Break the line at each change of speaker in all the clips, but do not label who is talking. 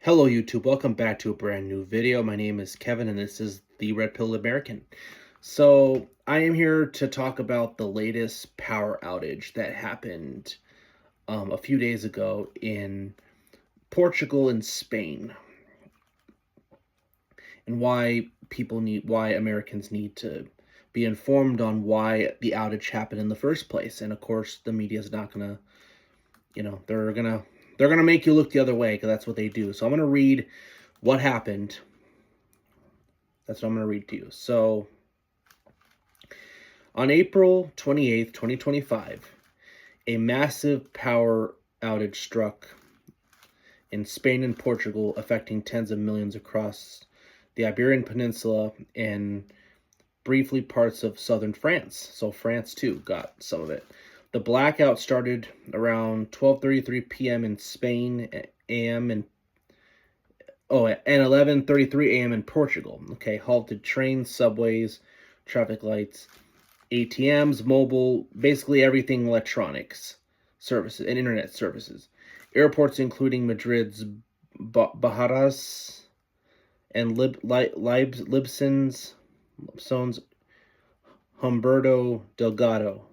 Hello YouTube, welcome back to a brand new video. My name is Kevin and this is the Red Pill American. So I am here to talk about the latest power outage that happened a few days ago in Portugal and Spain, and why Americans need to be informed on why the outage happened in the first place. And of course the media is not gonna, they're gonna make you look the other way because that's what they do. So I'm gonna read what happened. That's what I'm gonna read to you. So on April 28th, 2025, a massive power outage struck in Spain and Portugal, affecting tens of millions across the Iberian Peninsula and briefly parts of southern France. So France too got some of it. The blackout started around 12:33 p.m. in Spain AM and 11:33 a.m. in Portugal. Okay, halted trains, subways, traffic lights, ATMs, mobile, basically everything electronics services and internet services. Airports including Madrid's Bajaras and Libson's Humberto Delgado.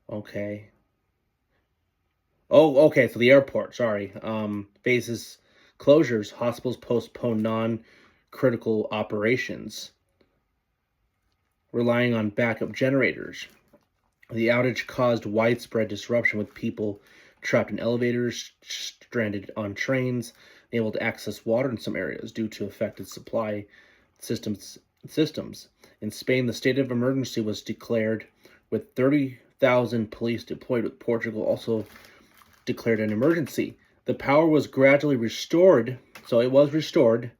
Okay. Oh, okay, so the airport, sorry. Faces closures, hospitals postpone non-critical operations, relying on backup generators. The outage caused widespread disruption with people trapped in elevators, stranded on trains, unable to access water in some areas due to affected supply systems. In Spain, the state of emergency was declared with 30,000 police deployed, with Portugal also declared an emergency. The power was gradually restored, so it was restored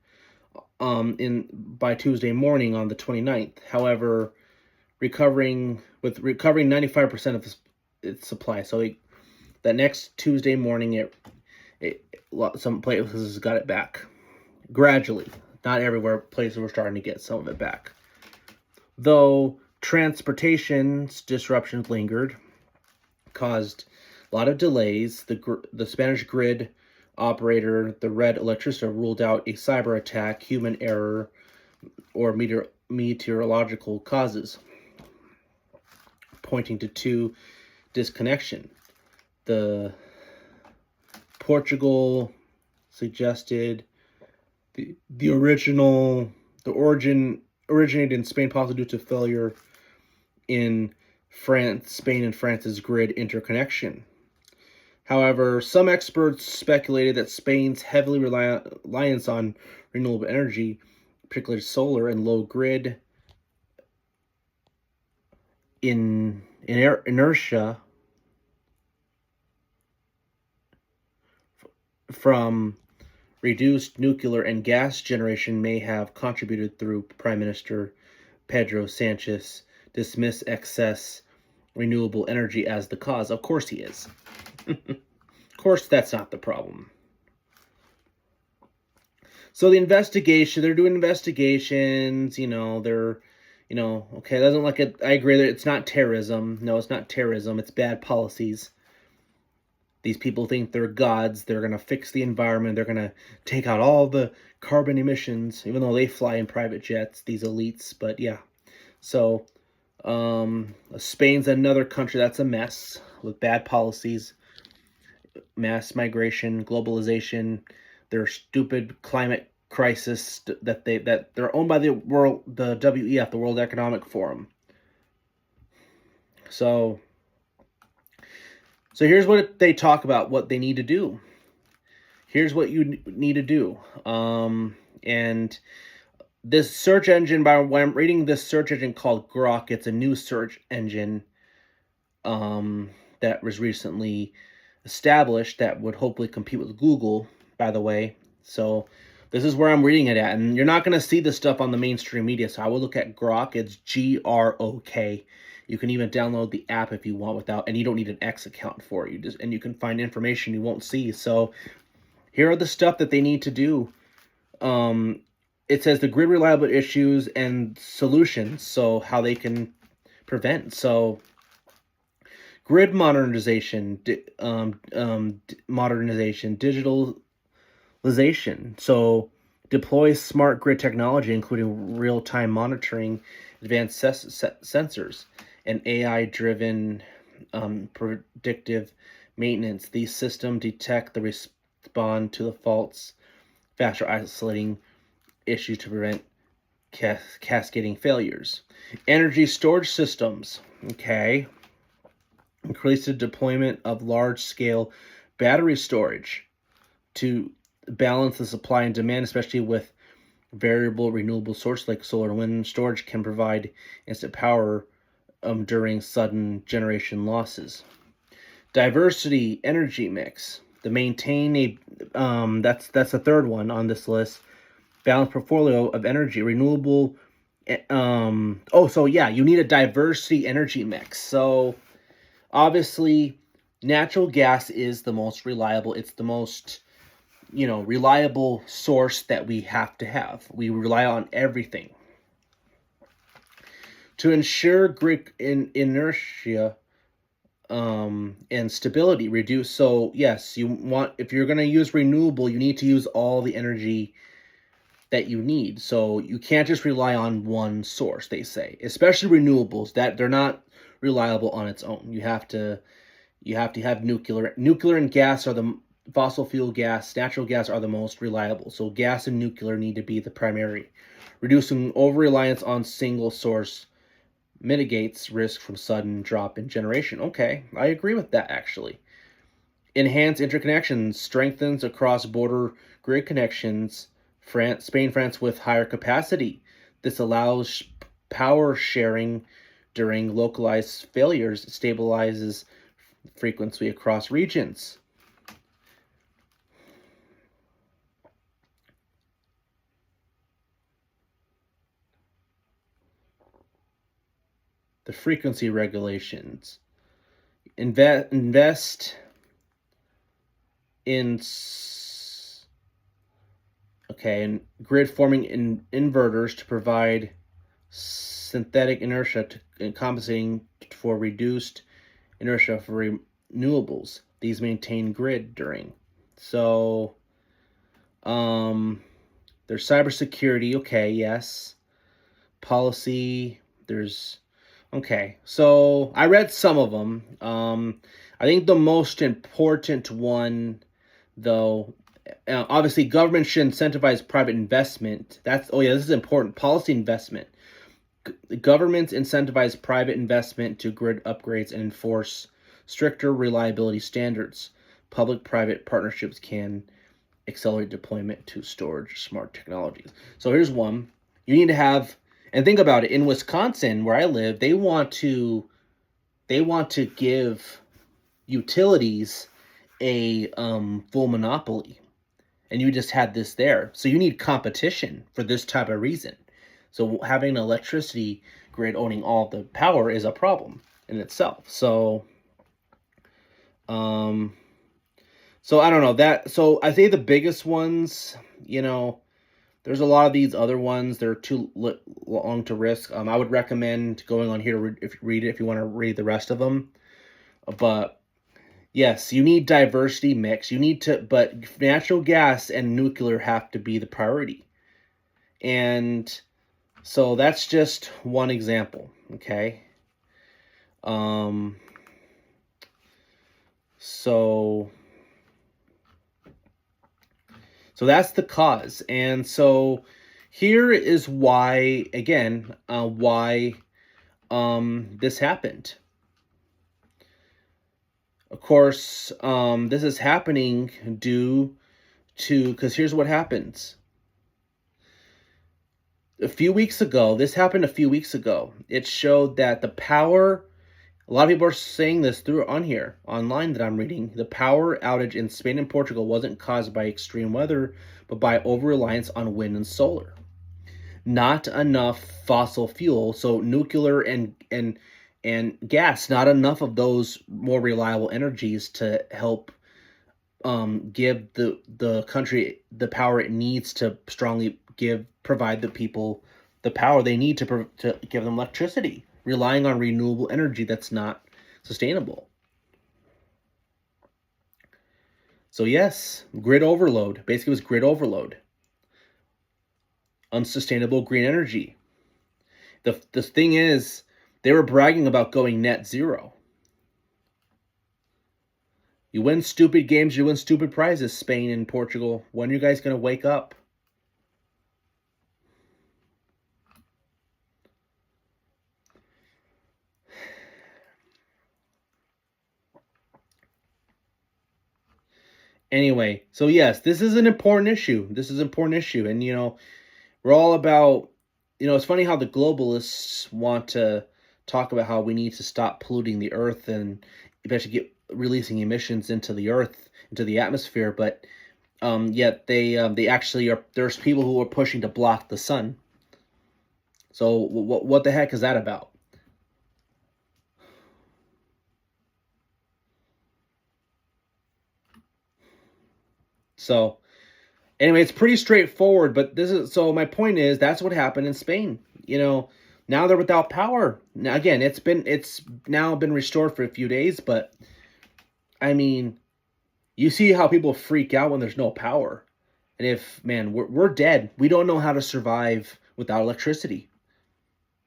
by Tuesday morning on the 29th. However, recovering 95% of its supply. So that next Tuesday morning, some places got it back gradually. Not everywhere. Places were starting to get some of it back, though transportation disruptions lingered, caused a lot of delays. The Spanish grid operator, the Red Electricity, ruled out a cyber attack, human error, or meteorological causes, pointing to two disconnection. The Portugal suggested the origin originated in Spain, possibly due to failure in Spain and France's grid interconnection. However, some experts speculated that Spain's heavily reliance on renewable energy, particularly solar, and low grid inertia from reduced nuclear and gas generation may have contributed. Through Prime Minister Pedro Sanchez dismiss excess renewable energy as the cause. Of course he is. Of course that's not the problem. So the investigation, they're doing investigations, okay, doesn't like it. I agree that it's not terrorism. No, it's not terrorism. It's bad policies. These people think they're gods. They're going to fix the environment. They're going to take out all the carbon emissions, even though they fly in private jets, these elites. But yeah, so Spain's another country that's a mess with bad policies, mass migration, globalization, their stupid climate crisis that they're owned by the WEF, the World Economic Forum. So here's what they talk about, what they need to do. Here's what you need to do. And this search engine, when I'm reading this search engine called Grok, it's a new search engine that was recently established that would hopefully compete with Google, by the way. So this is where I'm reading it at. And you're not going to see this stuff on the mainstream media. So I will look at Grok. It's GROK. You can even download the app if you want and you don't need an X account for it. And you can find information you won't see. So here are the stuff that they need to do. It says the grid reliability issues and solutions. So how they can prevent. So grid modernization, digitalization, So deploy smart grid technology, including real-time monitoring, advanced sensors, and AI-driven predictive maintenance. These systems detect the respond to the faults faster, isolating issues to prevent cascading failures. Energy storage systems. Okay. Increase the deployment of large-scale battery storage to balance the supply and demand, especially with variable renewable sources like solar and wind. Storage can provide instant power during sudden generation losses. Diversity energy mix. To maintain a that's the third one on this list. Balanced portfolio of energy, renewable. You need a diversity energy mix. So obviously, natural gas is the most reliable. It's the most, reliable source that we have to have. We rely on everything. To ensure grid inertia and stability, reduce. So yes, if you're going to use renewable, you need to use all the energy that you need. So you can't just rely on one source, they say, especially renewables, that they're not reliable on its own. You have to have nuclear. Nuclear and gas are the fossil fuel gas, natural gas are the most reliable. So gas and nuclear need to be the primary. Reducing over-reliance on single source mitigates risk from sudden drop in generation. Okay, I agree with that actually. Enhance interconnections, strengthens across-border grid connections. Spain, France with higher capacity. This allows power sharing during localized failures, stabilizes frequency across regions. The frequency regulations. Invest in and grid forming inverters to provide synthetic inertia and compensating for reduced inertia for renewables. These maintain grid during. So, there's cybersecurity. Okay, yes. Policy. There's okay. So I read some of them. I think the most important one, though, obviously, government should incentivize private investment. This is important. Policy investment. Governments incentivize private investment to grid upgrades and enforce stricter reliability standards. Public-private partnerships can accelerate deployment to storage smart technologies. So here's one. You need to have, and think about it, in Wisconsin, where I live, they want to give utilities a full monopoly. And you just had this there. So you need competition for this type of reason. So having an electricity grid owning all the power is a problem in itself. So I don't know that. So I think the biggest ones, there's a lot of these other ones. They're too long to risk. I would recommend going on here to read it if you want to read the rest of them. But yes, you need diversity mix. But natural gas and nuclear have to be the priority. And so that's just one example, okay? So that's the cause. And so here is why, again, this happened. Of course, this is happening because here's what happens. This happened a few weeks ago. It showed that the power, a lot of people are saying this on here, online that I'm reading, the power outage in Spain and Portugal wasn't caused by extreme weather, but by over-reliance on wind and solar. Not enough fossil fuel, so nuclear and gas, not enough of those more reliable energies to help give the country the power it needs to strongly provide the people the power they need to give them electricity, relying on renewable energy that's not sustainable. So yes, grid overload. Basically, it was grid overload. Unsustainable green energy. The thing is, they were bragging about going net zero. You win stupid games, you win stupid prizes, Spain and Portugal. When are you guys going to wake up? Anyway, so yes, this is an important issue. This is an important issue. And, we're all about, it's funny how the globalists want to talk about how we need to stop polluting the earth and eventually get releasing emissions into the earth, into the atmosphere. But yet they actually are, there's people who are pushing to block the sun. So what the heck is that about? So anyway, it's pretty straightforward, but so my point is that's what happened in Spain. Now they're without power. Now again, it's now been restored for a few days, but I mean, you see how people freak out when there's no power. And if, man, we're dead. We don't know how to survive without electricity.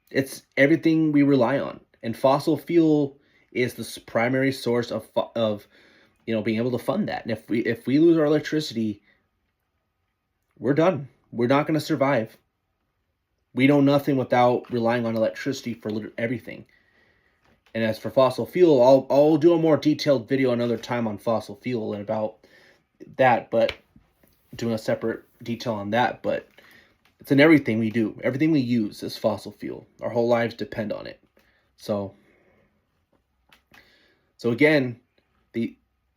It's everything we rely on. And fossil fuel is the primary source of being able to fund that. And if we lose our electricity, we're done. We're not going to survive. We know nothing without relying on electricity for everything. And as for fossil fuel, I'll do a more detailed video another time on fossil fuel and about that, but doing a separate detail on that. But it's in everything we do. Everything we use is fossil fuel. Our whole lives depend on it. So again,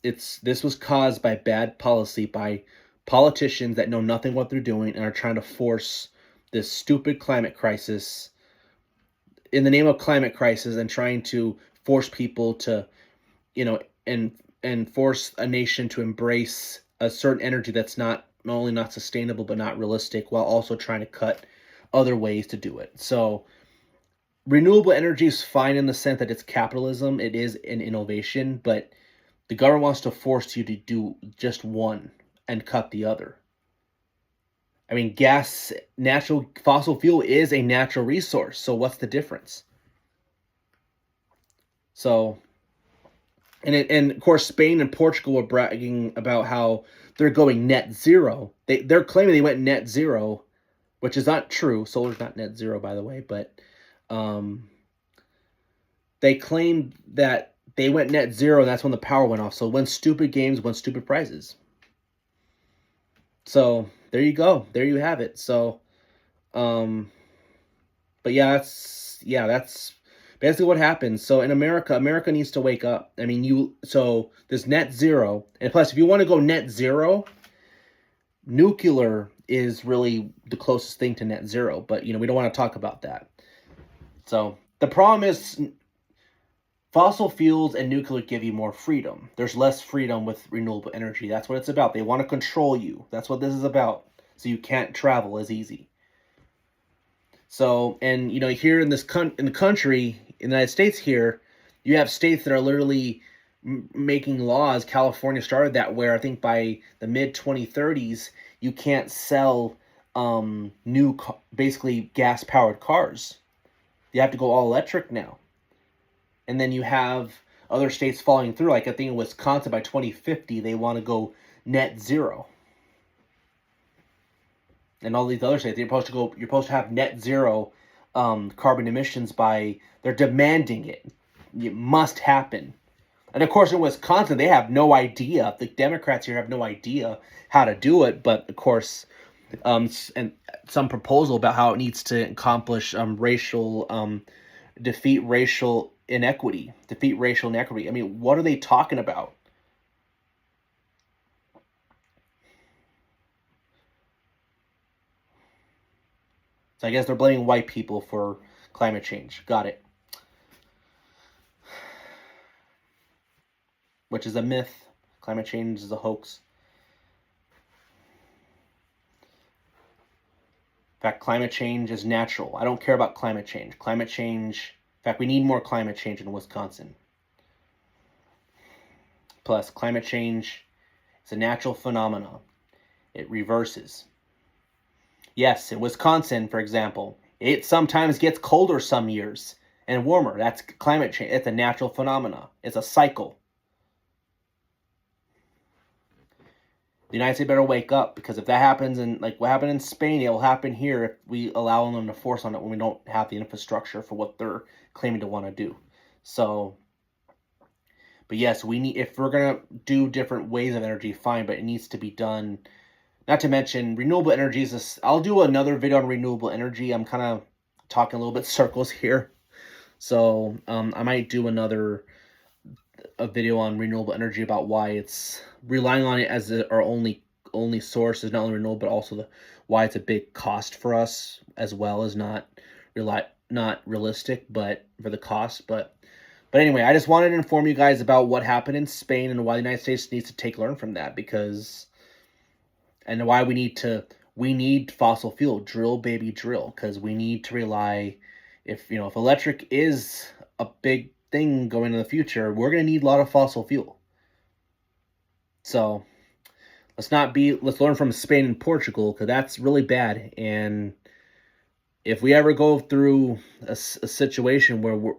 this was caused by bad policy by politicians that know nothing what they're doing and are trying to force this stupid climate crisis in the name of climate crisis and trying to force people to, and force a nation to embrace a certain energy that's not only not sustainable but not realistic, while also trying to cut other ways to do it. So renewable energy is fine in the sense that it's capitalism, it is an innovation, but the government wants to force you to do just one and cut the other. I mean, fossil fuel is a natural resource, so what's the difference? So, and of course, Spain and Portugal were bragging about how they're going net zero. They're claiming they went net zero, which is not true. Solar's not net zero, by the way, but they claimed that they went net zero, and that's when the power went off. So win stupid games, win stupid prizes. So there you go. There you have it. So, but that's basically what happens. So in America needs to wake up. I mean, so this net zero, and plus, if you want to go net zero, nuclear is really the closest thing to net zero. But we don't want to talk about that. So the problem is, fossil fuels and nuclear give you more freedom. There's less freedom with renewable energy. That's what it's about. They want to control you. That's what this is about. So you can't travel as easy. So, and here in the country, in the United States here, you have states that are literally making laws. California started that, where I think by the mid 2030s, you can't sell basically gas powered cars. You have to go all electric now. And then you have other states following through. Like I think in Wisconsin, by 2050, they want to go net zero. And all these other states, you're supposed to have net zero carbon emissions they're demanding it. It must happen. And of course, in Wisconsin, they have no idea. The Democrats here have no idea how to do it. But of course, and some proposal about how it needs to accomplish defeat racial inequity. I mean, what are they talking about? So I guess they're blaming white people for climate change. Got it. Which is a myth. Climate change is a hoax. In fact, climate change is natural. I don't care about climate change. In fact, we need more climate change in Wisconsin. Plus, climate change It's a natural phenomenon. It reverses. Yes, in Wisconsin, for example, it sometimes gets colder some years and warmer. That's climate change. It's a natural phenomenon. It's a cycle. The United States better wake up, because if that happens, and like what happened in Spain, it will happen here if we allow them to force on it when we don't have the infrastructure for what they're claiming to want to do. So, but yes, we need, if we're gonna do different ways of energy, fine, but it needs to be done. Not to mention renewable energy is this. I'll do another video on renewable energy. I'm kind of talking a little bit circles here, so I might do a video on renewable energy about why it's relying on it as our only source is not only renewable, but also why it's a big cost for us, as well as not realistic, but for the cost. But anyway, I just wanted to inform you guys about what happened in Spain and why the United States needs to learn from that, because, and why we need fossil fuel, drill baby drill, because we need to rely, if electric is a big thing going in the future, we're going to need a lot of fossil fuel. So let's learn from Spain and Portugal, because that's really bad. And if we ever go through a situation where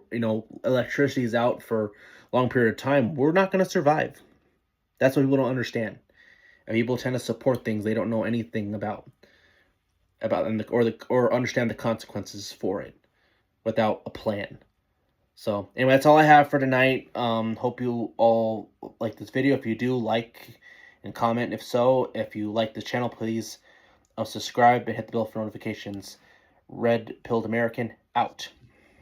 electricity is out for a long period of time, we're not going to survive. That's what people don't understand. And people tend to support things they don't know anything about or understand the consequences for it without a plan. So anyway, that's all I have for tonight. Hope you all like this video. If you do, like and comment. If so, if you like the channel, please subscribe and hit the bell for notifications. Red Pilled American out.